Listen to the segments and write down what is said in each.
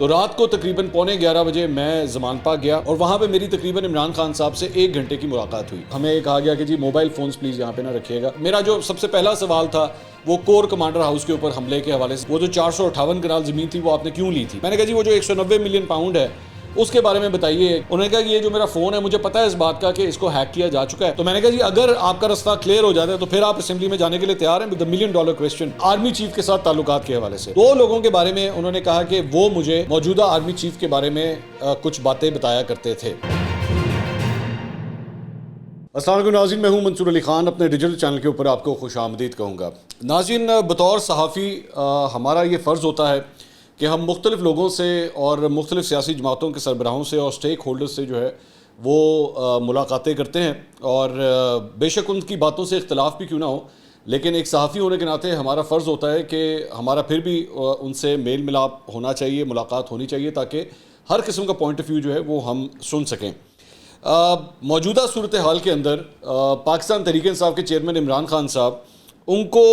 تو رات کو تقریباً 11:15 بجے میں زمان پاک گیا اور وہاں پہ میری تقریباً عمران خان صاحب سے 1 گھنٹے کی ملاقات ہوئی. ہمیں کہا گیا کہ جی موبائل فونز پلیز یہاں پہ نہ رکھیے گا. میرا جو سب سے پہلا سوال تھا وہ کور کمانڈر ہاؤس کے اوپر حملے کے حوالے سے, وہ جو 458 کنال زمین تھی وہ آپ نے کیوں لی تھی. میں نے کہا جی وہ جو 190 ملین پاؤنڈ ہے اس کے بارے میں بتائیے. انہوں نے کہا کہ یہ جو میرا فون ہے مجھے پتا ہے اس بات کا کہ اس کو ہیک کیا جا چکا ہے. تو میں نے کہا جی اگر آپ کا راستہ کلیئر ہو جاتا ہے تو پھر آپ اسمبلی میں جانے کے لیے تیار ہیں. $1 ملین کویسچن آرمی چیف کے ساتھ تعلقات کے حوالے سے 2 لوگوں کے بارے میں انہوں نے کہا کہ وہ مجھے موجودہ آرمی چیف کے بارے میں کچھ باتیں بتایا کرتے تھے. السلام علیکم ناظرین, میں ہوں منصور علی خان. اپنے ڈیجیٹل چینل کے اوپر آپ کو خوش آمدید کہوں گا. ناظرین, بطور صحافی ہمارا یہ فرض ہوتا ہے کہ ہم مختلف لوگوں سے اور مختلف سیاسی جماعتوں کے سربراہوں سے اور سٹیک ہولڈرز سے جو ہے وہ ملاقاتیں کرتے ہیں, اور بے شک ان کی باتوں سے اختلاف بھی کیوں نہ ہو, لیکن ایک صحافی ہونے کے ناطے ہمارا فرض ہوتا ہے کہ ہمارا پھر بھی ان سے میل ملاپ ہونا چاہیے, ملاقات ہونی چاہیے, تاکہ ہر قسم کا پوائنٹ آف ویو جو ہے وہ ہم سن سکیں. موجودہ صورتحال کے اندر پاکستان تحریک انصاف کے چیئرمین عمران خان صاحب, ان کو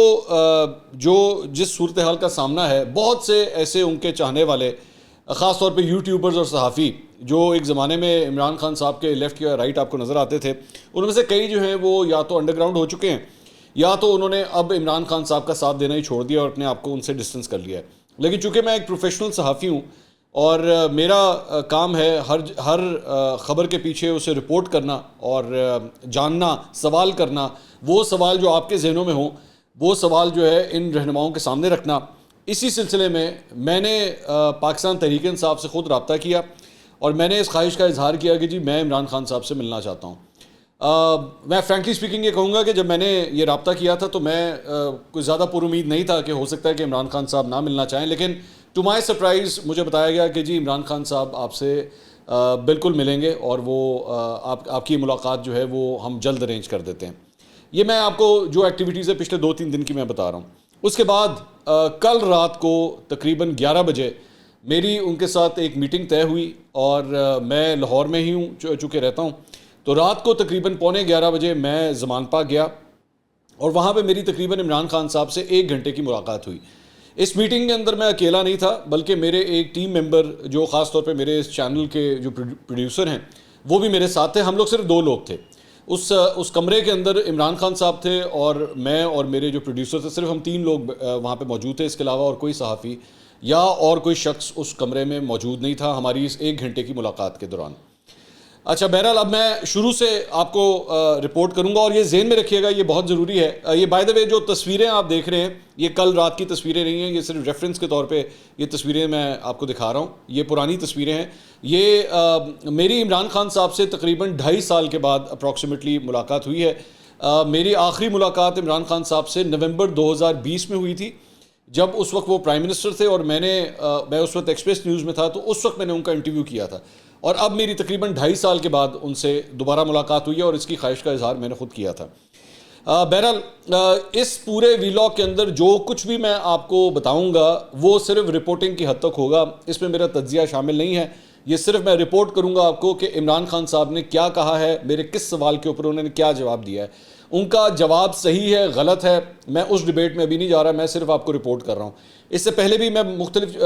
جس صورتحال کا سامنا ہے, بہت سے ایسے ان کے چاہنے والے, خاص طور پہ یوٹیوبرز اور صحافی جو ایک زمانے میں عمران خان صاحب کے لیفٹ یا رائٹ آپ کو نظر آتے تھے, ان میں سے کئی جو ہیں وہ یا تو انڈر گراؤنڈ ہو چکے ہیں یا تو انہوں نے اب عمران خان صاحب کا ساتھ دینا ہی چھوڑ دیا اور اپنے آپ کو ان سے ڈسٹنس کر لیا ہے. لیکن چونکہ میں ایک پروفیشنل صحافی ہوں اور میرا کام ہے ہر خبر کے پیچھے اسے رپورٹ کرنا اور جاننا, سوال کرنا, وہ سوال جو آپ کے ذہنوں میں ہوں وہ سوال جو ہے ان رہنماؤں کے سامنے رکھنا. اسی سلسلے میں نے پاکستان تحریک انصاف سے خود رابطہ کیا اور میں نے اس خواہش کا اظہار کیا کہ جی میں عمران خان صاحب سے ملنا چاہتا ہوں. میں فرینکلی اسپیکنگ یہ کہوں گا کہ جب میں نے یہ رابطہ کیا تھا تو میں کوئی زیادہ پر امید نہیں تھا کہ ہو سکتا ہے کہ عمران خان صاحب نہ ملنا چاہیں, لیکن ٹو مائی سرپرائز مجھے بتایا گیا کہ جی عمران خان صاحب آپ سے بالکل ملیں گے اور وہ آپ کی ملاقات جو ہے وہ ہم جلد ارینج کر دیتے ہیں. یہ میں آپ کو جو ایکٹیویٹیز ہے پچھلے 2-3 دن کی میں بتا رہا ہوں. اس کے بعد کل رات کو تقریباً 11 بجے میری ان کے ساتھ ایک میٹنگ طے ہوئی, اور میں لاہور میں ہی ہوں چونکہ رہتا ہوں. تو رات کو تقریباً 11:15 بجے میں زمان پاک گیا اور وہاں پہ میری تقریباً عمران خان صاحب سے 1 گھنٹے کی ملاقات ہوئی. اس میٹنگ کے اندر میں اکیلا نہیں تھا, بلکہ میرے ایک ٹیم ممبر جو خاص طور پہ میرے اس چینل کے جو پروڈیوسر ہیں وہ بھی میرے ساتھ تھے. ہم لوگ صرف 2 لوگ تھے اس کمرے کے اندر. عمران خان صاحب تھے اور میں اور میرے جو پروڈیوسر تھے, صرف ہم 3 لوگ وہاں پہ موجود تھے. اس کے علاوہ اور کوئی صحافی یا اور کوئی شخص اس کمرے میں موجود نہیں تھا ہماری اس 1 گھنٹے کی ملاقات کے دوران. اچھا, بہرحال اب میں شروع سے آپ کو رپورٹ کروں گا, اور یہ ذہن میں رکھیے گا, یہ بہت ضروری ہے. یہ بائی دا وے جو تصویریں آپ دیکھ رہے ہیں یہ کل رات کی تصویریں نہیں ہیں, یہ صرف ریفرنس کے طور پہ یہ تصویریں میں آپ کو دکھا رہا ہوں. یہ پرانی تصویریں ہیں. یہ میری عمران خان صاحب سے تقریباً 2.5 سال کے بعد اپروکسیمیٹلی ملاقات ہوئی ہے. میری آخری ملاقات عمران خان صاحب سے نومبر 2020 میں ہوئی تھی, جب اس وقت وہ پرائم منسٹر تھے اور میں اس وقت ایکسپریس نیوز میں تھا, تو اس وقت میں نے ان کا انٹرویو کیا تھا. اور اب میری تقریباً 2.5 سال کے بعد ان سے دوبارہ ملاقات ہوئی ہے, اور اس کی خواہش کا اظہار میں نے خود کیا تھا. بہرحال اس پورے ویلاگ کے اندر جو کچھ بھی میں آپ کو بتاؤں گا وہ صرف رپورٹنگ کی حد تک ہوگا. اس میں میرا تجزیہ شامل نہیں ہے. یہ صرف میں رپورٹ کروں گا آپ کو کہ عمران خان صاحب نے کیا کہا ہے, میرے کس سوال کے اوپر انہوں نے کیا جواب دیا ہے. ان کا جواب صحیح ہے, غلط ہے, میں اس ڈیبیٹ میں ابھی نہیں جا رہا, میں صرف آپ کو رپورٹ کر رہا ہوں. اس سے پہلے بھی میں مختلف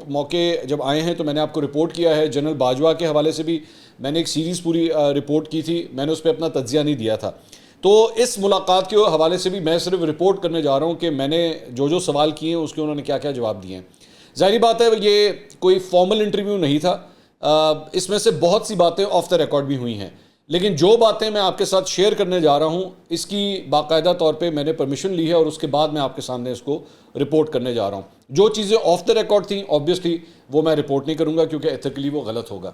موقع جب آئے ہیں تو میں نے آپ کو رپورٹ کیا ہے. جنرل باجوہ کے حوالے سے بھی میں نے ایک سیریز پوری رپورٹ کی تھی, میں نے اس پہ اپنا تجزیہ نہیں دیا تھا. تو اس ملاقات کے حوالے سے بھی میں صرف رپورٹ کرنے جا رہا ہوں کہ میں نے جو سوال کیے ہیں اس کے انہوں نے کیا کیا جواب دیے ہیں. ظاہری بات ہے یہ کوئی فارمل انٹرویو نہیں تھا. اس میں سے بہت سی باتیں آف دا ریکارڈ بھی ہوئی ہیں, لیکن جو باتیں میں آپ کے ساتھ شیئر کرنے جا رہا ہوں اس کی باقاعدہ طور پہ میں نے پرمیشن لی ہے, اور اس کے بعد میں آپ کے سامنے اس کو رپورٹ کرنے جا رہا ہوں. جو چیزیں آف دا ریکارڈ تھیں آبویسلی وہ میں رپورٹ نہیں کروں گا کیونکہ ایتھیکلی وہ غلط ہوگا.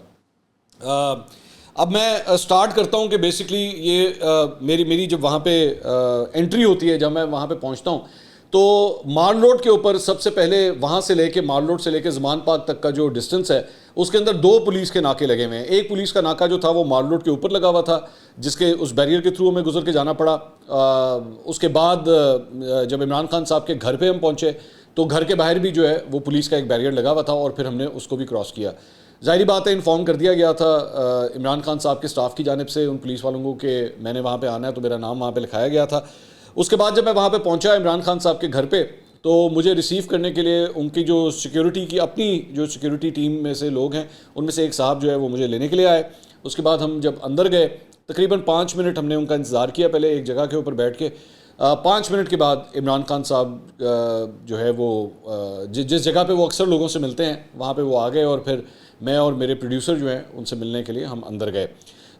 اب میں سٹارٹ کرتا ہوں کہ بیسکلی یہ میری جب وہاں پہ انٹری ہوتی ہے, جب میں وہاں پہ پہنچتا ہوں تو مال روڈ کے اوپر سب سے پہلے وہاں سے لے کے مال روڈ سے لے کے زمان پاک تک کا جو ڈسٹنس ہے اس کے اندر 2 پولیس کے ناکے لگے ہوئے ہیں. ایک پولیس کا ناکہ جو تھا وہ مال روڈ کے اوپر لگا ہوا تھا, جس کے اس بیریئر کے تھرو ہمیں گزر کے جانا پڑا. اس کے بعد جب عمران خان صاحب کے گھر پہ ہم پہنچے تو گھر کے باہر بھی جو ہے وہ پولیس کا ایک بیریئر لگا ہوا تھا, اور پھر ہم نے اس کو بھی کراس کیا. ظاہری بات ہے انفارم کر دیا گیا تھا عمران خان صاحب کے سٹاف کی جانب سے ان پولیس والوں کو کہ میں نے وہاں پہ آنا ہے, تو میرا نام وہاں پہ لکھایا گیا تھا. اس کے بعد جب میں وہاں پہ پہنچا عمران خان صاحب کے گھر پہ تو مجھے ریسیو کرنے کے لیے ان کی جو سیکیورٹی کی اپنی جو سیکیورٹی ٹیم میں سے لوگ ہیں ان میں سے ایک صاحب جو ہے وہ مجھے لینے کے لیے آئے. اس کے بعد ہم جب اندر گئے تقریباً 5 منٹ ہم نے ان کا انتظار کیا پہلے ایک جگہ کے اوپر بیٹھ کے. 5 منٹ کے بعد عمران خان صاحب جو ہے وہ جس جگہ پہ وہ اکثر لوگوں سے ملتے ہیں وہاں پہ وہ آ گئے, اور پھر میں اور میرے پروڈیوسر جو ہیں ان سے ملنے کے لیے ہم اندر گئے.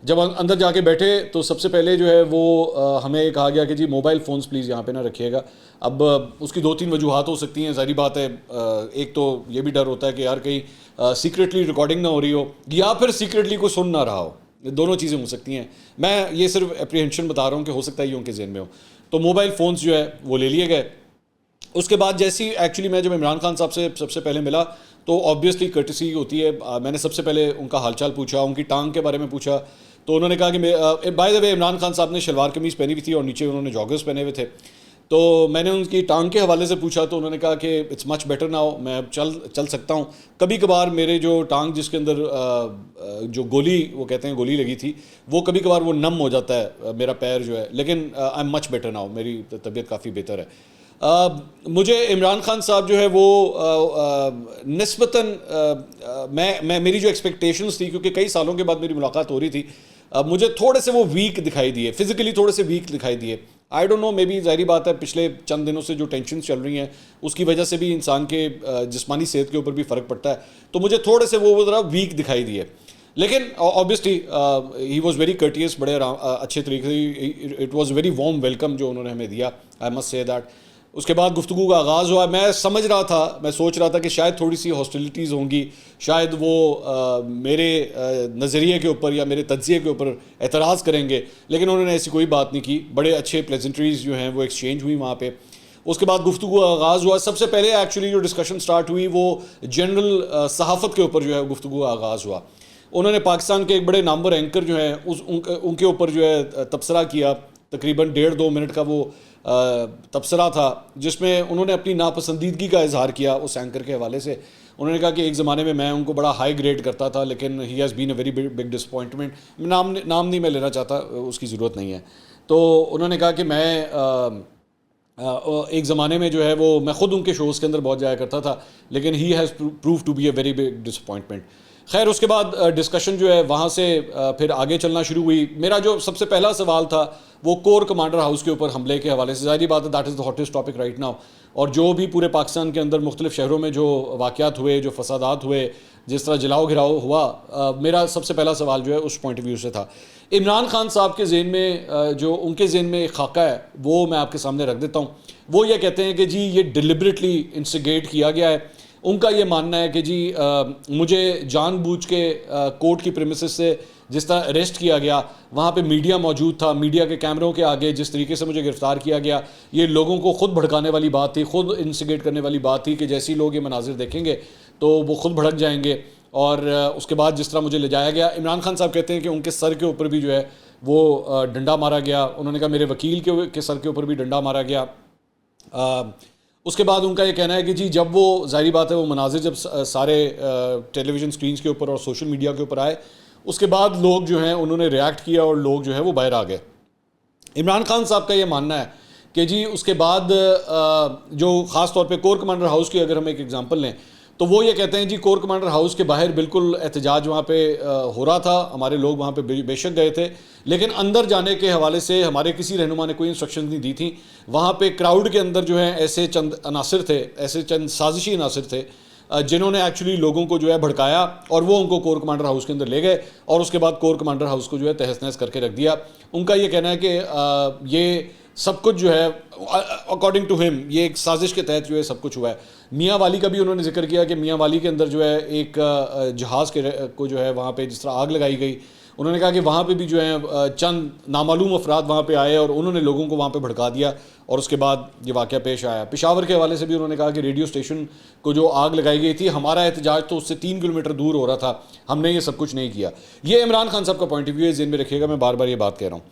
جب اندر جا کے بیٹھے تو سب سے پہلے جو ہے وہ ہمیں کہا گیا کہ جی موبائل فونز پلیز یہاں پہ نہ رکھیے گا. اب اس کی 2-3 وجوہات ہو سکتی ہیں, ظاہری بات ہے. ایک تو یہ بھی ڈر ہوتا ہے کہ یار کہیں سیکریٹلی ریکارڈنگ نہ ہو رہی ہو یا پھر سیکریٹلی کوئی سن نہ رہا ہو, دونوں چیزیں ہو سکتی ہیں. میں یہ صرف اپریہنشن بتا رہا ہوں کہ ہو سکتا ہے یہ ان کے ذہن میں ہو. تو موبائل فونز جو ہے وہ لے لیے گئے. اس کے بعد جیسی ایکچولی میں جب عمران خان صاحب سے سب سے پہلے ملا تو آبویسلی کرٹسی ہوتی ہے, میں نے سب سے پہلے ان کا حال چال پوچھا, ان کی ٹانگ کے بارے میں پوچھا. تو انہوں نے کہا کہ بائی دا وے عمران خان صاحب نے شلوار قمیض پہنی ہوئی تھی اور نیچے انہوں نے جاگرز پہنے ہوئے تھے. تو میں نے ان کی ٹانگ کے حوالے سے پوچھا تو انہوں نے کہا کہ اٹس مچ بیٹر ناؤ, میں اب چل سکتا ہوں. کبھی کبھار میرے جو ٹانگ جس کے اندر جو گولی وہ کہتے ہیں گولی لگی تھی وہ کبھی کبھار وہ نم ہو جاتا ہے میرا پیر جو ہے, لیکن I am much better now, میری طبیعت کافی بہتر ہے. مجھے عمران خان صاحب جو ہے وہ نسبتاً میری جو ایکسپیکٹیشنز تھی, کیونکہ کئی سالوں کے بعد میری ملاقات ہو رہی تھی, مجھے تھوڑے سے وہ ویک دکھائی دیے, فزیکلی تھوڑے سے ویک دکھائی دیے. I don't know, may be ظاہری بات ہے پچھلے چند دنوں سے جو ٹینشنز چل رہی ہیں اس کی وجہ سے بھی انسان کے جسمانی صحت کے اوپر بھی فرق پڑتا ہے. تو مجھے تھوڑے سے وہ ذرا ویک دکھائی دیے, لیکن obviously he was very courteous, بڑے اچھے طریقے سے, it was very warm welcome جو انہوں نے ہمیں دیا, آئی مسٹ سے دیٹ. اس کے بعد گفتگو کا آغاز ہوا. میں سمجھ رہا تھا, میں سوچ رہا تھا کہ شاید تھوڑی سی ہاسٹیلٹیز ہوں گی, شاید وہ میرے نظریے کے اوپر یا میرے تجزیے کے اوپر اعتراض کریں گے, لیکن انہوں نے ایسی کوئی بات نہیں کی. بڑے اچھے پلیزنٹریز جو ہیں وہ ایکسچینج ہوئی وہاں پہ. اس کے بعد گفتگو کا آغاز ہوا. سب سے پہلے ایکچولی جو ڈسکشن سٹارٹ ہوئی وہ جنرل صحافت کے اوپر جو ہے گفتگو کا آغاز ہوا. انہوں نے پاکستان کے ایک بڑے نامور اینکر جو ہیں ان کے اوپر جو ہے تبصرہ کیا. تقریباً 1.5-2 منٹ کا وہ تبصرہ تھا جس میں انہوں نے اپنی ناپسندیدگی کا اظہار کیا اس اینکر کے حوالے سے. انہوں نے کہا کہ ایک زمانے میں ان کو بڑا ہائی گریڈ کرتا تھا, لیکن he has been a very big disappointment. نام نہیں میں لینا چاہتا, اس کی ضرورت نہیں ہے. تو انہوں نے کہا کہ میں ایک زمانے میں جو ہے وہ میں خود ان کے شوز کے اندر بہت جایا کرتا تھا, لیکن he has prove to be a very big disappointment. خیر اس کے بعد ڈسکشن جو ہے وہاں سے پھر آگے چلنا شروع ہوئی. میرا جو سب سے پہلا سوال تھا وہ کور کمانڈر ہاؤس کے اوپر حملے کے حوالے سے. ظاہری بات ہے that is the hottest topic right now, اور جو بھی پورے پاکستان کے اندر مختلف شہروں میں جو واقعات ہوئے, جو فسادات ہوئے, جس طرح جلاؤ گھراؤ ہوا, میرا سب سے پہلا سوال جو ہے اس پوائنٹ آف ویو سے تھا. عمران خان صاحب کے ذہن میں جو ان کے ذہن میں ایک خاکہ ہے وہ میں آپ کے سامنے رکھ دیتا ہوں. وہ یہ کہتے ہیں کہ جی یہ ڈیلیبریٹلی انسٹیگیٹ کیا گیا ہے. ان کا یہ ماننا ہے کہ جی مجھے جان بوجھ کے کورٹ کی پریمیسز سے جس طرح اریسٹ کیا گیا, وہاں پہ میڈیا موجود تھا, میڈیا کے کیمروں کے آگے جس طریقے سے مجھے گرفتار کیا گیا, یہ لوگوں کو خود بھڑکانے والی بات تھی, خود انسٹیگیٹ کرنے والی بات تھی کہ جیسی لوگ یہ مناظر دیکھیں گے تو وہ خود بھڑک جائیں گے. اور اس کے بعد جس طرح مجھے لے جایا گیا, عمران خان صاحب کہتے ہیں کہ ان کے سر کے اوپر بھی جو ہے وہ ڈنڈا مارا گیا. انہوں نے کہا میرے وکیل کے سر کے اوپر بھی ڈنڈا مارا گیا. اس کے بعد ان کا یہ کہنا ہے کہ جی جب وہ ظاہری بات ہے وہ مناظر جب سارے ٹیلی ویژن سکرینز کے اوپر اور سوشل میڈیا کے اوپر آئے, اس کے بعد لوگ جو ہیں انہوں نے ریاکٹ کیا اور لوگ جو ہے وہ باہر آ گئے. عمران خان صاحب کا یہ ماننا ہے کہ جی اس کے بعد جو خاص طور پہ کور کمانڈر ہاؤس کی اگر ہم ایک ایگزامپل لیں تو وہ یہ کہتے ہیں جی کور کمانڈر ہاؤس کے باہر بالکل احتجاج وہاں پہ ہو رہا تھا, ہمارے لوگ وہاں پہ بے شک گئے تھے, لیکن اندر جانے کے حوالے سے ہمارے کسی رہنما نے کوئی انسٹرکشنز نہیں دی تھیں. وہاں پہ کراؤڈ کے اندر جو ہے ایسے چند عناصر تھے, ایسے چند سازشی عناصر تھے جنہوں نے ایکچولی لوگوں کو جو ہے بھڑکایا اور وہ ان کو کور کمانڈر ہاؤس کے اندر لے گئے اور اس کے بعد کور کمانڈر ہاؤس کو جو ہے تہس نہس کر کے رکھ دیا. ان کا یہ کہنا ہے کہ یہ سب کچھ جو ہے اکارڈنگ ٹو ہم یہ ایک سازش کے تحت جو ہے سب کچھ ہوا ہے. میاں والی کا بھی انہوں نے ذکر کیا کہ میاں والی کے اندر جو ہے ایک جہاز کو جو ہے وہاں پہ جس طرح آگ لگائی گئی, انہوں نے کہا کہ وہاں پہ بھی جو ہے چند نامعلوم افراد وہاں پہ آئے اور انہوں نے لوگوں کو وہاں پہ بھڑکا دیا اور اس کے بعد یہ واقعہ پیش آیا. پشاور کے حوالے سے بھی انہوں نے کہا کہ ریڈیو اسٹیشن کو جو آگ لگائی گئی تھی, ہمارا احتجاج تو اس سے 3 کلومیٹر دور ہو رہا تھا, ہم نے یہ سب کچھ نہیں کیا. یہ عمران خان صاحب کا پوائنٹ آف ویو ہے, ذہن میں رکھیے گا, میں بار بار یہ بات کہہ رہا ہوں.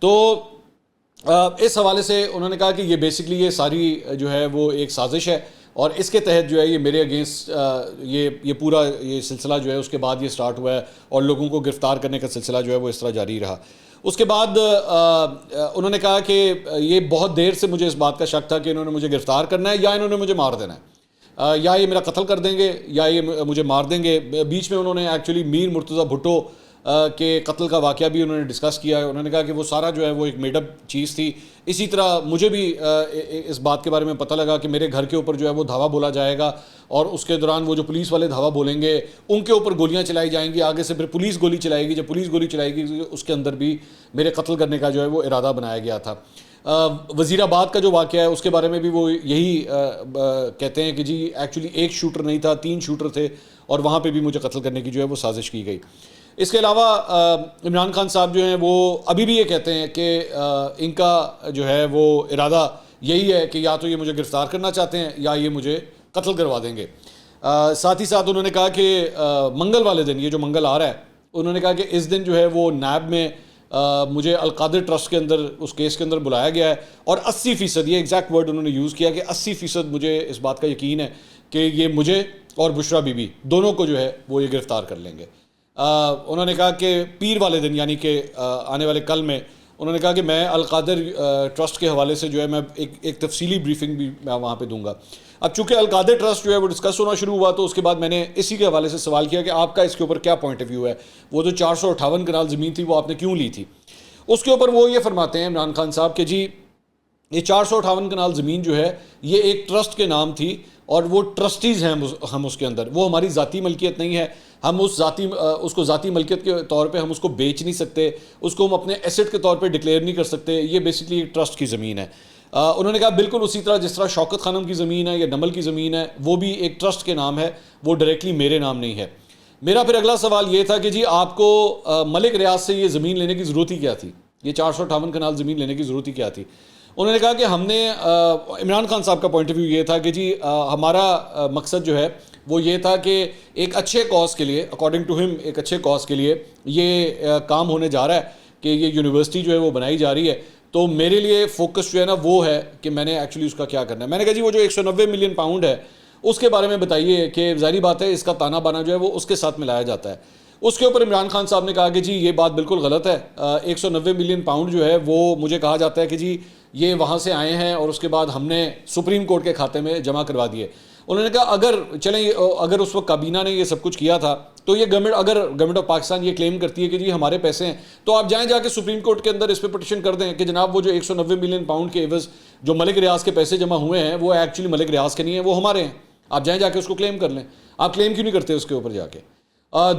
تو اس حوالے سے انہوں نے کہا کہ یہ بیسکلی یہ ساری جو ہے وہ ایک سازش ہے اور اس کے تحت جو ہے یہ میرے اگینسٹ یہ پورا یہ سلسلہ جو ہے اس کے بعد یہ سٹارٹ ہوا ہے اور لوگوں کو گرفتار کرنے کا سلسلہ جو ہے وہ اس طرح جاری رہا. اس کے بعد انہوں نے کہا کہ یہ بہت دیر سے مجھے اس بات کا شک تھا کہ انہوں نے مجھے گرفتار کرنا ہے یا انہوں نے مجھے مار دینا ہے، یا یہ میرا قتل کر دیں گے یا یہ مجھے مار دیں گے۔ بیچ میں انہوں نے ایکچولی میر مرتضیٰ بھٹو کے قتل کا واقعہ بھی انہوں نے ڈسکس کیا ہے۔ انہوں نے کہا کہ وہ سارا جو ہے وہ ایک میڈ اپ چیز تھی۔ اسی طرح مجھے بھی اس بات کے بارے میں پتہ لگا کہ میرے گھر کے اوپر جو ہے وہ دھاوا بولا جائے گا، اور اس کے دوران وہ جو پولیس والے دھاوا بولیں گے ان کے اوپر گولیاں چلائی جائیں گی، آگے سے پھر پولیس گولی چلائے گی، جب پولیس گولی چلائے گی اس کے اندر بھی میرے قتل کرنے کا جو ہے وہ ارادہ بنایا گیا تھا۔ وزیر آباد کا جو واقعہ ہے اس کے بارے میں بھی وہ یہی کہتے ہیں کہ جی ایکچولی ایک شوٹر نہیں تھا، 3 شوٹر تھے، اور وہاں پہ بھی مجھے قتل کرنے کی جو ہے وہ سازش کی گئی۔ اس کے علاوہ عمران خان صاحب جو ہیں وہ ابھی بھی یہ کہتے ہیں کہ ان کا جو ہے وہ ارادہ یہی ہے کہ یا تو یہ مجھے گرفتار کرنا چاہتے ہیں یا یہ مجھے قتل کروا دیں گے۔ ساتھ ہی ساتھ انہوں نے کہا کہ منگل والے دن، یہ جو منگل آ رہا ہے، انہوں نے کہا کہ اس دن جو ہے وہ نیب میں مجھے القادر ٹرسٹ کے اندر اس کیس کے اندر بلایا گیا ہے، اور 80%، یہ ایگزیکٹ ورڈ انہوں نے یوز کیا کہ 80% مجھے اس بات کا یقین ہے کہ یہ مجھے اور بشرا بی بی دونوں کو جو ہے وہ یہ گرفتار کر لیں گے۔ انہوں نے کہا کہ پیر والے دن یعنی کہ آنے والے کل میں انہوں نے کہا کہ میں القادر ٹرسٹ کے حوالے سے جو ہے میں ایک تفصیلی بریفنگ بھی میں وہاں پہ دوں گا۔ اب چونکہ القادر ٹرسٹ جو ہے وہ ڈسکس ہونا شروع ہوا تو اس کے بعد میں نے اسی کے حوالے سے سوال کیا کہ آپ کا اس کے اوپر کیا پوائنٹ آف ویو ہے، وہ جو 458 کنال زمین تھی وہ آپ نے کیوں لی تھی؟ اس کے اوپر وہ یہ فرماتے ہیں عمران خان صاحب کہ جی یہ 458 کنال زمین جو ہے یہ ایک ٹرسٹ کے نام تھی، اور وہ ٹرسٹیز ہیں ہم اس کے اندر، وہ ہماری ذاتی ملکیت نہیں ہے، ہم اس کو ذاتی ملکیت کے طور پہ ہم اس کو بیچ نہیں سکتے، اس کو ہم اپنے ایسٹ کے طور پہ ڈکلیئر نہیں کر سکتے، یہ بیسکلی ایک ٹرسٹ کی زمین ہے۔ انہوں نے کہا بالکل اسی طرح جس طرح شوکت خانم کی زمین ہے یا نمل کی زمین ہے وہ بھی ایک ٹرسٹ کے نام ہے، وہ ڈائریکٹلی میرے نام نہیں ہے۔ میرا پھر اگلا سوال یہ تھا کہ جی آپ کو ملک ریاض سے یہ زمین لینے کی ضرورت ہی کیا تھی، یہ 458 کنال زمین لینے کی ضرورت ہی کیا تھی؟ انہوں نے کہا کہ ہم نے عمران خان صاحب کا پوائنٹ آف ویو یہ تھا کہ جی ہمارا مقصد جو ہے وہ یہ تھا کہ ایک اچھے کاز کے لیے، اکارڈنگ ٹو ہم ایک اچھے کاز کے لیے یہ کام ہونے جا رہا ہے کہ یہ یونیورسٹی جو ہے وہ بنائی جا رہی ہے، تو میرے لیے فوکس جو ہے نا وہ ہے کہ میں نے ایکچولی اس کا کیا کرنا ہے۔ میں نے کہا جی وہ جو 190 ملین پاؤنڈ ہے اس کے بارے میں بتائیے کہ ظاہری بات ہے اس کا تانا بانا جو ہے وہ اس کے ساتھ ملایا جاتا ہے۔ اس کے اوپر عمران خان صاحب نے کہا کہ جی یہ بات بالکل غلط ہے، 190 ملین پاؤنڈ جو ہے وہ مجھے کہا جاتا ہے کہ جی یہ وہاں سے آئے ہیں اور اس کے بعد ہم نے سپریم کورٹ کے کھاتے میں جمع کروا دیے۔ انہوں نے کہا اگر اس وقت کابینہ نے یہ سب کچھ کیا تھا تو یہ گورنمنٹ آف پاکستان یہ کلیم کرتی ہے کہ جی ہمارے پیسے ہیں، تو آپ جائیں جا کے سپریم کورٹ کے اندر اس پہ پٹیشن کر دیں کہ جناب وہ جو 190 ملین پاؤنڈ کے عوض جو ملک ریاض کے پیسے جمع ہوئے ہیں وہ ایکچولی ملک ریاض کے نہیں ہیں، وہ ہمارے ہیں، آپ جائیں جا کے اس کو کلیم کر لیں۔ آپ کلیم کیوں نہیں کرتے اس کے اوپر جا کے؟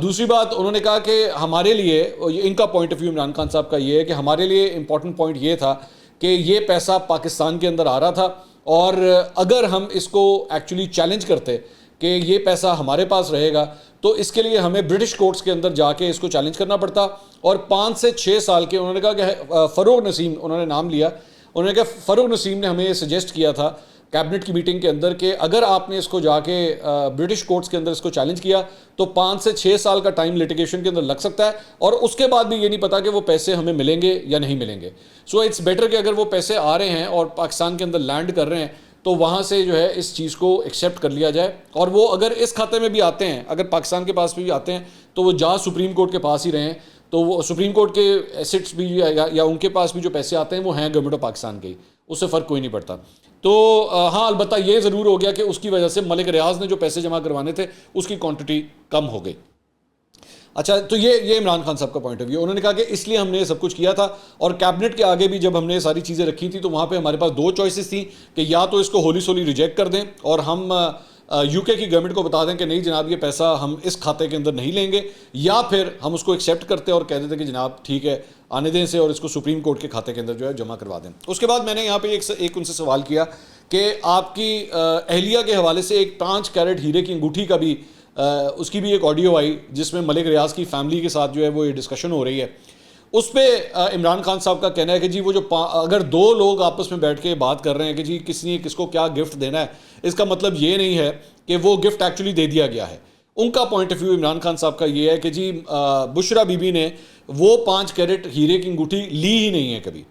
دوسری بات انہوں نے کہا کہ ہمارے لیے، ان کا point of view Imran Khan sahab کا یہ ہے کہ ہمارے لیے امپورٹنٹ پوائنٹ یہ تھا کہ یہ پیسہ پاکستان کے اندر آ رہا تھا، اور اگر ہم اس کو ایکچولی چیلنج کرتے کہ یہ پیسہ ہمارے پاس رہے گا تو اس کے لیے ہمیں برٹش کورٹس کے اندر جا کے اس کو چیلنج کرنا پڑتا، اور 5 سے 6 سال کے انہوں نے کہا کہ فروغ نسیم انہوں نے نام لیا، انہوں نے کہا فروغ نسیم نے ہمیں یہ سجیسٹ کیا تھا کیبنٹ کی میٹنگ کے اندر کہ اگر آپ نے اس کو جا کے برٹش کورٹس کے اندر اس کو چیلنج کیا تو 5 سے 6 سال کا ٹائم لیٹیگیشن کے اندر لگ سکتا ہے، اور اس کے بعد بھی یہ نہیں پتا کہ وہ پیسے ہمیں ملیں گے یا نہیں ملیں گے۔ سو اٹس بیٹر کہ اگر وہ پیسے آ رہے ہیں اور پاکستان کے اندر لینڈ کر رہے ہیں تو وہاں سے جو ہے اس چیز کو ایکسیپٹ کر لیا جائے، اور وہ اگر اس کھاتے میں بھی آتے ہیں، اگر پاکستان کے پاس بھی آتے ہیں تو وہ جا سپریم کورٹ کے پاس ہی رہیں، تو وہ سپریم کورٹ کے ایسٹس بھی یا ان کے پاس بھی جو پیسے آتے ہیں وہ ہیں گورنمنٹ آف پاکستان کے ہی، اس سے فرق کوئی نہیں پڑتا۔ تو ہاں البتہ یہ ضرور ہو گیا کہ اس کی وجہ سے ملک ریاض نے جو پیسے جمع کروانے تھے اس کی کوانٹٹی کم ہو گئی۔ اچھا، تو یہ عمران خان صاحب کا پوائنٹ آف ویو۔ انہوں نے کہا کہ اس لیے ہم نے یہ سب کچھ کیا تھا، اور کیبنٹ کے آگے بھی جب ہم نے ساری چیزیں رکھی تھی تو وہاں پہ ہمارے پاس 2 چوائسز تھیں کہ یا تو اس کو ہولی سولی ریجیکٹ کر دیں اور ہم یو کے کی گورنمنٹ کو بتا دیں کہ نہیں جناب یہ پیسہ ہم اس کھاتے کے اندر نہیں لیں گے، یا پھر ہم اس کو ایکسیپٹ کرتے اور کہہ دیتے کہ جناب ٹھیک ہے آنے دیں سے اور اس کو سپریم کورٹ کے کھاتے کے اندر جو ہے جمع کروا دیں۔ اس کے بعد میں نے یہاں پہ ایک ان سے سوال کیا کہ آپ کی اہلیہ کے حوالے سے ایک 5 کیرٹ ہیرے کی انگوٹھی کا بھی اس کی بھی ایک آڈیو آئی جس میں ملک ریاض کی فیملی کے ساتھ جو ہے وہ یہ ڈسکشن ہو رہی ہے۔ اس پہ عمران خان صاحب کا کہنا ہے کہ جی وہ جو اگر 2 لوگ آپس میں بیٹھ کے بات کر رہے ہیں کہ جی کس نے کس کو کیا گفٹ دینا ہے، اس کا مطلب یہ نہیں ہے کہ وہ گفٹ ایکچولی دے دیا گیا ہے۔ ان کا point of view Imran Khan sahab کا یہ ہے کہ جی بشرا بی بی نے وہ 5 کیرٹ ہیرے کی انگوٹھی لی ہی نہیں ہے کبھی،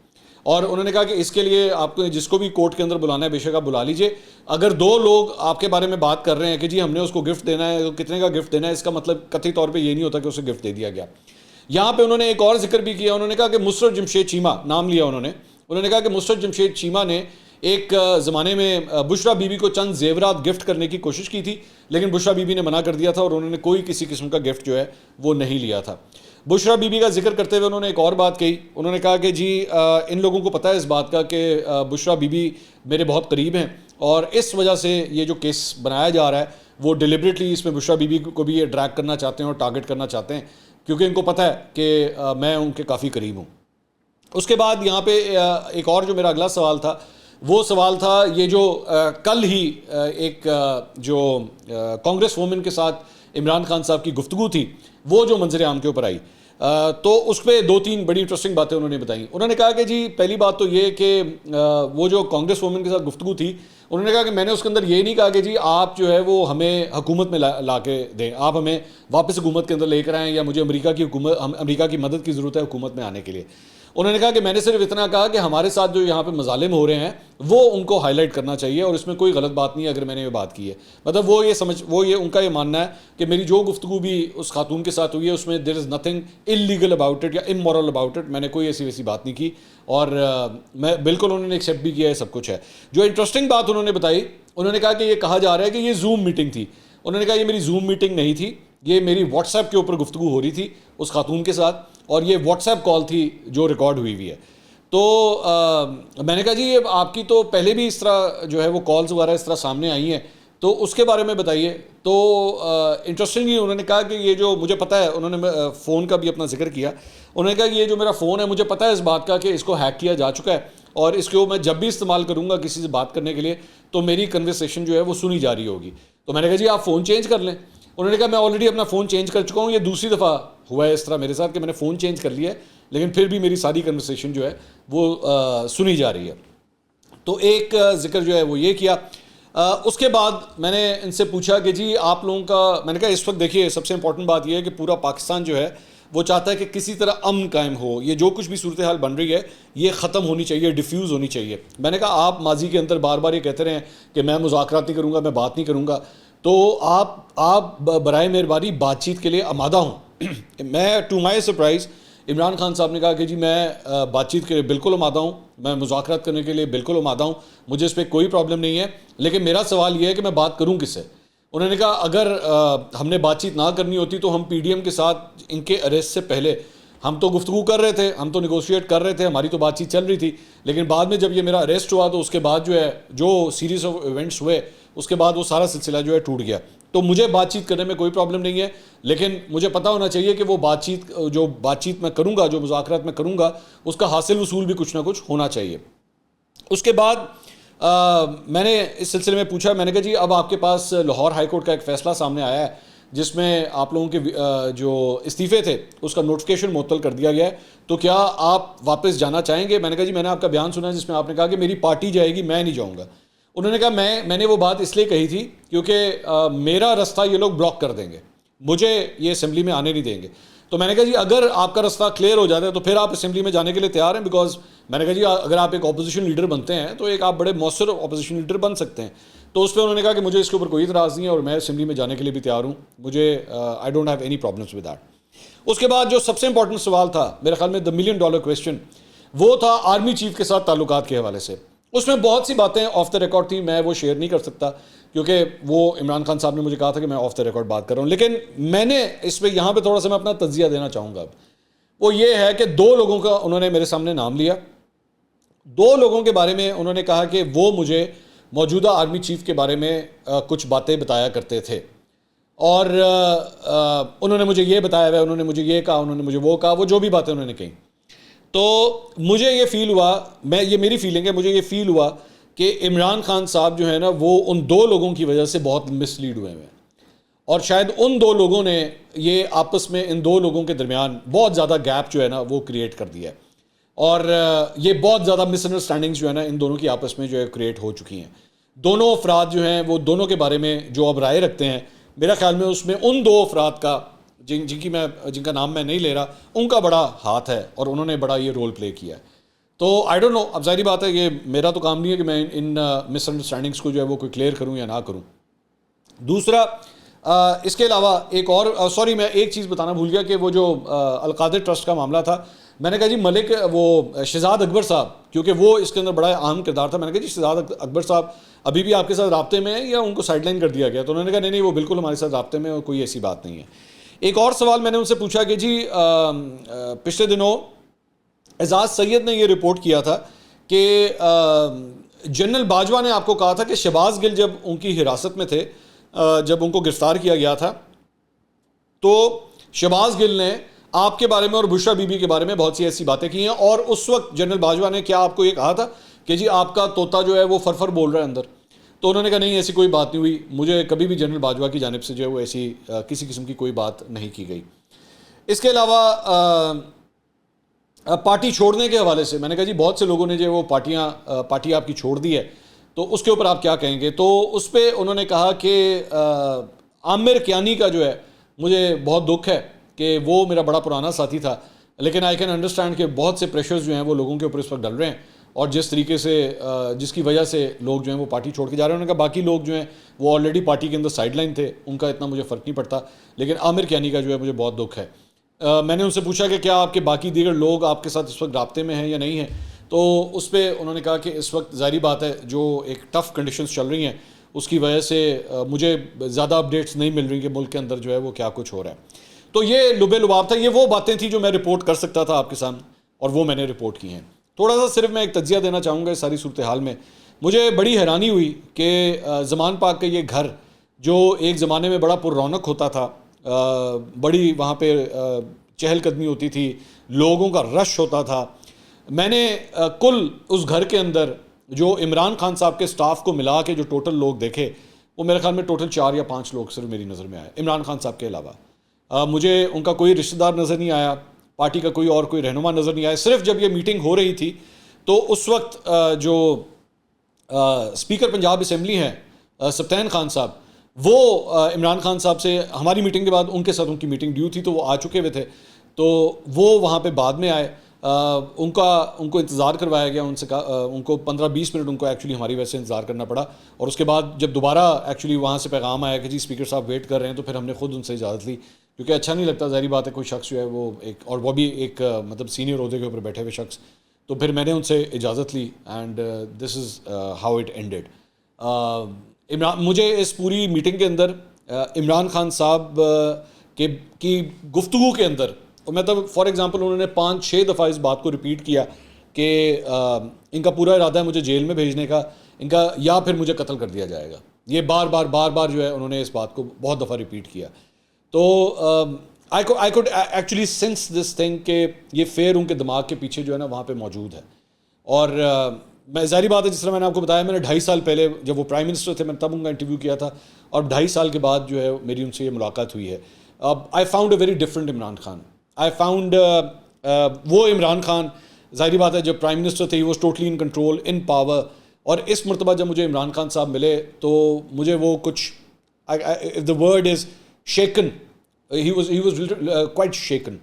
اور انہوں نے کہا کہ اس کے لیے آپ کو جس کو بھی کورٹ کے اندر بلانا ہے بے شک آپ بلا لیجئے، اگر 2 لوگ آپ کے بارے میں بات کر رہے ہیں کہ جی ہم نے اس کو گفٹ دینا ہے، کتنے کا گفٹ دینا ہے، اس کا مطلب قطعی طور پہ یہ نہیں ہوتا کہ اسے گفٹ دے دیا گیا۔ یہاں پہ انہوں نے ایک اور ذکر بھی کیا, انہوں نے کہا کہ مسرت جمشید چیمہ نام لیا انہوں نے کہا کہ مسرت جمشید چیمہ نے ایک زمانے میں بشرا بی بی کو چند زیورات گفٹ کرنے کی کوشش کی تھی, لیکن بشرا بی بی نے منع کر دیا تھا اور انہوں نے کوئی کسی قسم کا گفٹ جو ہے وہ نہیں لیا تھا. بشرا بی بی کا ذکر کرتے ہوئے انہوں نے ایک اور بات کہی, انہوں نے کہا کہ جی ان لوگوں کو پتہ ہے اس بات کا کہ بشرا بی بی میرے بہت قریب ہیں, اور اس وجہ سے یہ جو کیس بنایا جا رہا ہے وہ ڈیلیبریٹلی اس میں بشرا بی بی کو بھی یہ ڈریگ کرنا چاہتے ہیں اور ٹارگٹ کرنا چاہتے ہیں, کیونکہ ان کو پتہ ہے کہ میں ان کے کافی قریب ہوں. اس کے بعد یہاں پہ ایک اور جو میرا اگلا سوال تھا وہ سوال تھا یہ جو کل ہی ایک جو کانگریس وومن کے ساتھ عمران خان صاحب کی گفتگو تھی وہ جو منظر عام کے اوپر آئی, تو اس پہ 2-3 بڑی انٹرسٹنگ باتیں انہوں نے بتائیں. انہوں نے کہا کہ جی پہلی بات تو یہ کہ وہ جو کانگریس وومن کے ساتھ گفتگو تھی, انہوں نے کہا کہ میں نے اس کے اندر یہ نہیں کہا کہ جی آپ جو ہے وہ ہمیں حکومت میں لا کے دیں, آپ ہمیں واپس حکومت کے اندر لے کر آئیں, یا مجھے امریکہ کی مدد کی ضرورت ہے حکومت میں آنے کے لیے. انہوں نے کہا کہ میں نے صرف اتنا کہا کہ ہمارے ساتھ جو یہاں پہ مظالم ہو رہے ہیں وہ ان کو ہائی لائٹ کرنا چاہیے, اور اس میں کوئی غلط بات نہیں ہے اگر میں نے یہ بات کی ہے. مطلب ان کا یہ ماننا ہے کہ میری جو گفتگو بھی اس خاتون کے ساتھ ہوئی ہے اس میں there is nothing illegal about it یا امورل اباؤٹ اٹ, میں نے کوئی ایسی ویسی بات نہیں کی, اور میں بالکل انہوں نے ایکسیپٹ بھی کیا ہے, سب کچھ ہے. جو انٹرسٹنگ بات انہوں نے بتائی, انہوں نے کہا کہ یہ کہا جا رہا ہے کہ یہ زوم میٹنگ تھی. انہوں نے کہا یہ میری زوم میٹنگ نہیں تھی, یہ میری واٹس ایپ کے اوپر گفتگو ہو رہی تھی اس خاتون کے ساتھ, اور یہ واٹس ایپ کال تھی جو ریکارڈ ہوئی ہے. تو میں نے کہا جی یہ آپ کی تو پہلے بھی اس طرح جو ہے وہ کالز وغیرہ اس طرح سامنے آئی ہیں, تو اس کے بارے میں بتائیے. تو انٹرسٹنگلی انہوں نے کہا کہ یہ جو مجھے پتہ ہے, انہوں نے فون کا بھی اپنا ذکر کیا, انہوں نے کہا کہ یہ جو میرا فون ہے مجھے پتہ ہے اس بات کا کہ اس کو ہیک کیا جا چکا ہے, اور اس کو میں جب بھی استعمال کروں گا کسی سے بات کرنے کے لیے تو میری کنورسیشن جو ہے وہ سنی جا رہی ہوگی. تو میں نے کہا جی آپ فون چینج کر لیں. انہوں نے کہا میں آلریڈی اپنا فون چینج کر چکا ہوں, یہ دوسری دفعہ ہوا ہے اس طرح میرے ساتھ کہ میں نے فون چینج کر لیا ہے, لیکن پھر بھی میری ساری کنورسیشن جو ہے وہ سنی جا رہی ہے. تو ایک ذکر جو ہے وہ یہ کیا. اس کے بعد میں نے ان سے پوچھا کہ جی آپ لوگوں کا, میں نے کہا اس وقت دیکھیے سب سے امپورٹنٹ بات یہ ہے کہ پورا پاکستان جو ہے وہ چاہتا ہے کہ کسی طرح امن قائم ہو, یہ جو کچھ بھی صورتحال بن رہی ہے یہ ختم ہونی چاہیے, ڈیفیوز ہونی چاہیے. میں نے کہا آپ ماضی کے اندر بار بار یہ کہتے رہے ہیں کہ میں مذاکرات نہیں کروں گا, میں بات نہیں کروں گا, تو آپ برائے مہربانی بات چیت کے لیے آمادہ ہوں. میں to my surprise Imran Khan sahab نے کہا کہ جی میں بات چیت کے لیے بالکل آمادہ ہوں, میں مذاکرات کرنے کے لیے بالکل آمادہ ہوں, مجھے اس پہ کوئی پرابلم نہیں ہے, لیکن میرا سوال یہ ہے کہ میں بات کروں کس سے. انہوں نے کہا اگر ہم نے بات چیت نہ کرنی ہوتی تو ہم پی ڈی ایم کے ساتھ ان کے اریسٹ سے پہلے ہم تو گفتگو کر رہے تھے, ہم تو نیگوشیٹ کر رہے تھے, ہماری تو بات چیت چل رہی تھی, لیکن بعد میں جب یہ میرا اریسٹ ہوا تو اس کے بعد جو ہے جو سیریز آف ایونٹس ہوئے اس کے بعد وہ سارا سلسلہ جو ہے ٹوٹ گیا. تو مجھے بات چیت کرنے میں کوئی پرابلم نہیں ہے, لیکن مجھے پتہ ہونا چاہیے کہ وہ بات چیت میں کروں گا, جو مذاکرات میں کروں گا, اس کا حاصل وصول بھی کچھ نہ کچھ ہونا چاہیے. اس کے بعد میں نے اس سلسلے میں پوچھا, میں نے کہا جی اب آپ کے پاس لاہور ہائی کورٹ کا ایک فیصلہ سامنے آیا ہے جس میں آپ لوگوں کے جو استعفے تھے اس کا نوٹیفیکیشن معطل کر دیا گیا ہے, تو کیا آپ واپس جانا چاہیں گے. میں نے کہا جی میں نے آپ کا بیان سنا ہے جس میں آپ نے کہا کہ میری پارٹی جائے گی, میں نہیں جاؤں گا. انہوں نے کہا میں نے وہ بات اس لیے کہی تھی کیونکہ میرا راستہ یہ لوگ بلاک کر دیں گے, مجھے یہ اسمبلی میں آنے نہیں دیں گے. تو میں نے کہا جی اگر آپ کا راستہ کلیئر ہو جاتا ہے تو پھر آپ اسمبلی میں جانے کے لیے تیار ہیں, بیکاز میں نے کہا جی اگر آپ ایک اپوزیشن لیڈر بنتے ہیں تو ایک آپ بڑے مؤثر اپوزیشن لیڈر بن سکتے ہیں. تو اس پہ انہوں نے کہا کہ مجھے اس کے اوپر کوئی اعتراض نہیں ہے اور میں اسمبلی میں جانے کے لیے بھی تیار ہوں, مجھے I don't have any problems with that. اس کے بعد جو سب سے امپورٹنٹ سوال تھا میرے خیال میں $1 ملین کویسچن, وہ تھا آرمی چیف کے ساتھ تعلقات کے حوالے سے. اس میں بہت سی باتیں آف دا ریکارڈ تھیں, میں وہ شیئر نہیں کر سکتا کیونکہ وہ عمران خان صاحب نے مجھے کہا تھا کہ میں آف دا ریکارڈ بات کر رہا ہوں, لیکن میں نے اس پہ یہاں پہ تھوڑا سا میں اپنا تجزیہ دینا چاہوں گا. اب وہ یہ ہے کہ 2 لوگوں کا انہوں نے میرے سامنے نام لیا, 2 لوگوں کے بارے میں انہوں نے کہا کہ وہ مجھے موجودہ آرمی چیف کے بارے میں کچھ باتیں بتایا کرتے تھے, اور انہوں نے مجھے یہ بتایا ہوا ہے, انہوں نے مجھے یہ کہا, انہوں نے مجھے وہ کہا, وہ جو بھی باتیں انہوں نے کہیں. تو مجھے یہ فیل ہوا, یہ میری فیلنگ ہے, مجھے یہ فیل ہوا کہ عمران خان صاحب جو ہے نا وہ ان 2 لوگوں کی وجہ سے بہت مس لیڈ ہوئے ہیں, اور شاید ان 2 لوگوں نے یہ آپس میں ان 2 لوگوں کے درمیان بہت زیادہ گیپ جو ہے نا وہ کریٹ کر دیا ہے, اور یہ بہت زیادہ مس انڈرسٹینڈنگز جو ہے نا ان دونوں کی آپس میں جو ہے کریٹ ہو چکی ہیں. دونوں افراد جو ہیں وہ دونوں کے بارے میں جو اب رائے رکھتے ہیں, میرا خیال میں اس میں ان 2 افراد کا جن کا نام میں نہیں لے رہا, ان کا بڑا ہاتھ ہے اور انہوں نے بڑا یہ رول پلے کیا ہے. تو آئی ڈونٹ نو, اب ظاہری بات ہے یہ میرا تو کام نہیں ہے کہ میں ان مس انڈرسٹینڈنگس کو جو ہے وہ کوئی کلیئر کروں یا نہ کروں. دوسرا اس کے علاوہ ایک اور سوری میں ایک چیز بتانا بھول گیا کہ وہ جو القادر ٹرسٹ کا معاملہ تھا، میں نے کہا جی ملک وہ شہزاد اکبر صاحب، کیونکہ وہ اس کے اندر بڑا اہم کردار تھا، میں نے کہا جی شہزاد اکبر صاحب ابھی بھی آپ کے ساتھ رابطے میں ہیں یا ان کو سائڈ لائن کر دیا گیا؟ تو انہوں نے کہا نہیں وہ بالکل ہمارے ساتھ رابطے میں، اور کوئی ایسی بات نہیں ہے۔ ایک اور سوال میں نے ان سے پوچھا کہ جی پچھلے دنوں اعزاز سید نے یہ رپورٹ کیا تھا کہ جنرل باجوہ نے آپ کو کہا تھا کہ شہباز گل جب ان کی حراست میں تھے، جب ان کو گرفتار کیا گیا تھا، تو شہباز گل نے آپ کے بارے میں اور بشرا بی بی کے بارے میں بہت سی ایسی باتیں کی ہیں، اور اس وقت جنرل باجوہ نے کیا آپ کو یہ کہا تھا کہ جی آپ کا طوطا جو ہے وہ فرفر بول رہا ہے اندر؟ تو انہوں نے کہا نہیں ایسی کوئی بات نہیں ہوئی، مجھے کبھی بھی جنرل باجوہ کی جانب سے جو ہے وہ ایسی کسی قسم کی کوئی بات نہیں کی گئی۔ اس کے علاوہ پارٹی چھوڑنے کے حوالے سے میں نے کہا جی بہت سے لوگوں نے جو وہ پارٹی آپ کی چھوڑ دی ہے، تو اس کے اوپر آپ کیا کہیں گے؟ تو اس پہ انہوں نے کہا کہ عامر کیانی کا جو ہے مجھے بہت دکھ ہے کہ وہ میرا بڑا پرانا ساتھی تھا، لیکن آئی کین انڈرسٹینڈ کہ بہت سے پریشرز جو ہیں وہ لوگوں کے اوپر اس وقت ڈل رہے ہیں، اور جس طریقے سے جس کی وجہ سے لوگ جو ہیں وہ پارٹی چھوڑ کے جا رہے ہیں۔ انہوں نے کہا باقی لوگ جو ہیں وہ آلریڈی پارٹی کے اندر سائڈ لائن تھے، ان کا اتنا مجھے فرق نہیں پڑتا، لیکن عامر کیانی کا جو ہے مجھے بہت دکھ ہے۔ میں نے ان سے پوچھا کہ کیا آپ کے باقی دیگر لوگ آپ کے ساتھ اس وقت رابطے میں ہیں یا نہیں ہیں؟ تو اس پہ انہوں نے کہا کہ اس وقت ظاہری بات ہے جو ایک ٹف کنڈیشنز چل رہی ہیں اس کی وجہ سے مجھے زیادہ اپڈیٹس نہیں مل رہی کہ ملک کے اندر جو ہے وہ کیا کچھ ہو رہا ہے۔ تو یہ لبے لباب تھا، یہ وہ باتیں تھیں جو میں رپورٹ کر سکتا تھا آپ کے سامنے، اور وہ میں نے رپورٹ کی ہیں۔ تھوڑا سا صرف میں ایک تجزیہ دینا چاہوں گا اس ساری صورتحال میں۔ مجھے بڑی حیرانی ہوئی کہ زمان پاک کا یہ گھر جو ایک زمانے میں بڑا پر رونق ہوتا تھا، بڑی وہاں پہ چہل قدمی ہوتی تھی، لوگوں کا رش ہوتا تھا، میں نے کل اس گھر کے اندر جو عمران خان صاحب کے سٹاف کو ملا کے جو ٹوٹل لوگ دیکھے، وہ میرے خیال میں ٹوٹل 4 یا 5 لوگ صرف میری نظر میں آئے عمران خان صاحب کے علاوہ۔ مجھے ان کا کوئی رشتہ دار نظر نہیں آیا، پارٹی کا کوئی اور کوئی رہنما نظر نہیں آیا۔ صرف جب یہ میٹنگ ہو رہی تھی تو اس وقت جو اسپیکر پنجاب اسمبلی ہیں سبطین خان صاحب، وہ عمران خان صاحب سے ہماری میٹنگ کے بعد ان کے ساتھ ان کی میٹنگ ڈیو تھی تو وہ آ چکے ہوئے تھے، تو وہ وہاں پہ بعد میں آئے، ان کو انتظار کروایا گیا، ان سے کہا ان کو 15-20 منٹ ان کو ایکچولی ہماری وجہ سے انتظار کرنا پڑا، اور اس کے بعد جب دوبارہ ایکچولی وہاں سے پیغام آیا کہ جی اسپیکر صاحب ویٹ کر رہے ہیں، تو پھر ہم نے خود ان سے اجازت لی، کیونکہ اچھا نہیں لگتا، ظاہری بات ہے کوئی شخص جو ہے وہ ایک، اور وہ بھی ایک مطلب سینئر عہدے کے اوپر بیٹھے ہوئے شخص، تو پھر میں نے ان سے اجازت لی، and this is how it ended. مجھے اس پوری میٹنگ کے اندر عمران خان صاحب کی گفتگو کے اندر مطلب فار ایگزامپل انہوں نے 5-6 دفعہ اس بات کو ریپیٹ کیا کہ ان کا پورا ارادہ ہے مجھے جیل میں بھیجنے کا، ان کا، یا پھر مجھے قتل کر دیا جائے گا، یہ بار بار جو ہے انہوں نے اس بات کو بہت دفعہ ریپیٹ کیا۔ تو I could actually sense this thing کہ یہ فیئر ان کے دماغ کے پیچھے جو ہے نا وہاں پہ موجود ہے، اور میں ظاہری بات ہے جس طرح میں نے آپ کو بتایا، میں نے 2.5 سال پہلے جب وہ پرائم منسٹر تھے میں تب ان کا انٹرویو کیا تھا، اور 2.5 سال کے بعد جو ہے میری ان سے یہ ملاقات ہوئی ہے۔ I found a very different Imran Khan, I found وہ عمران خان، ظاہری بات ہے جب پرائم منسٹر تھے he was totally in control, in power, اور اس مرتبہ جب مجھے عمران خان صاحب ملے تو مجھے وہ کچھ the word is shaken, he was quite shaken,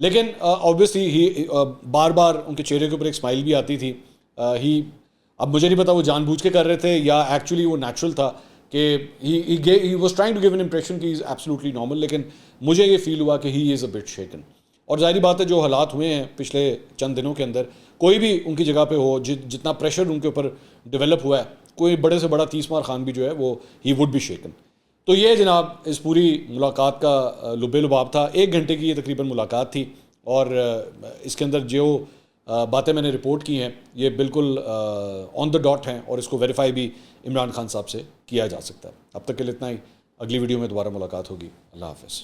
لیکن آبویسلی بار بار ان کے چہرے کے اوپر ایک اسمائل بھی آتی تھی، اب مجھے نہیں پتا وہ جان بوجھ کے کر رہے تھے یا ایکچولی وہ نیچرل تھا کہ he was trying to give an impression کہ ہی از ایبسلیوٹلی نارمل، لیکن مجھے یہ فیل ہوا کہ he is a but shaken. اور ظاہری بات ہے جو حالات ہوئے ہیں پچھلے چند دنوں کے اندر، کوئی بھی ان کی جگہ پہ ہو، جتنا پریشر ان کے اوپر ڈیولپ ہوا ہے، کوئی بڑے سے بڑا 30 مار خان بھی جو ہے وہ ہی وڈ بی شیکن۔ تو یہ جناب اس پوری ملاقات کا لبے لباب تھا، 1 گھنٹے کی یہ تقریباً ملاقات تھی، اور اس کے اندر جو باتیں میں نے رپورٹ کی ہیں یہ بالکل آن دا ڈاٹ ہیں، اور اس کو ویریفائی بھی عمران خان صاحب سے کیا جا سکتا ہے۔ اب تک کے لیے اتنا ہی، اگلی ویڈیو میں دوبارہ ملاقات ہوگی، اللہ حافظ۔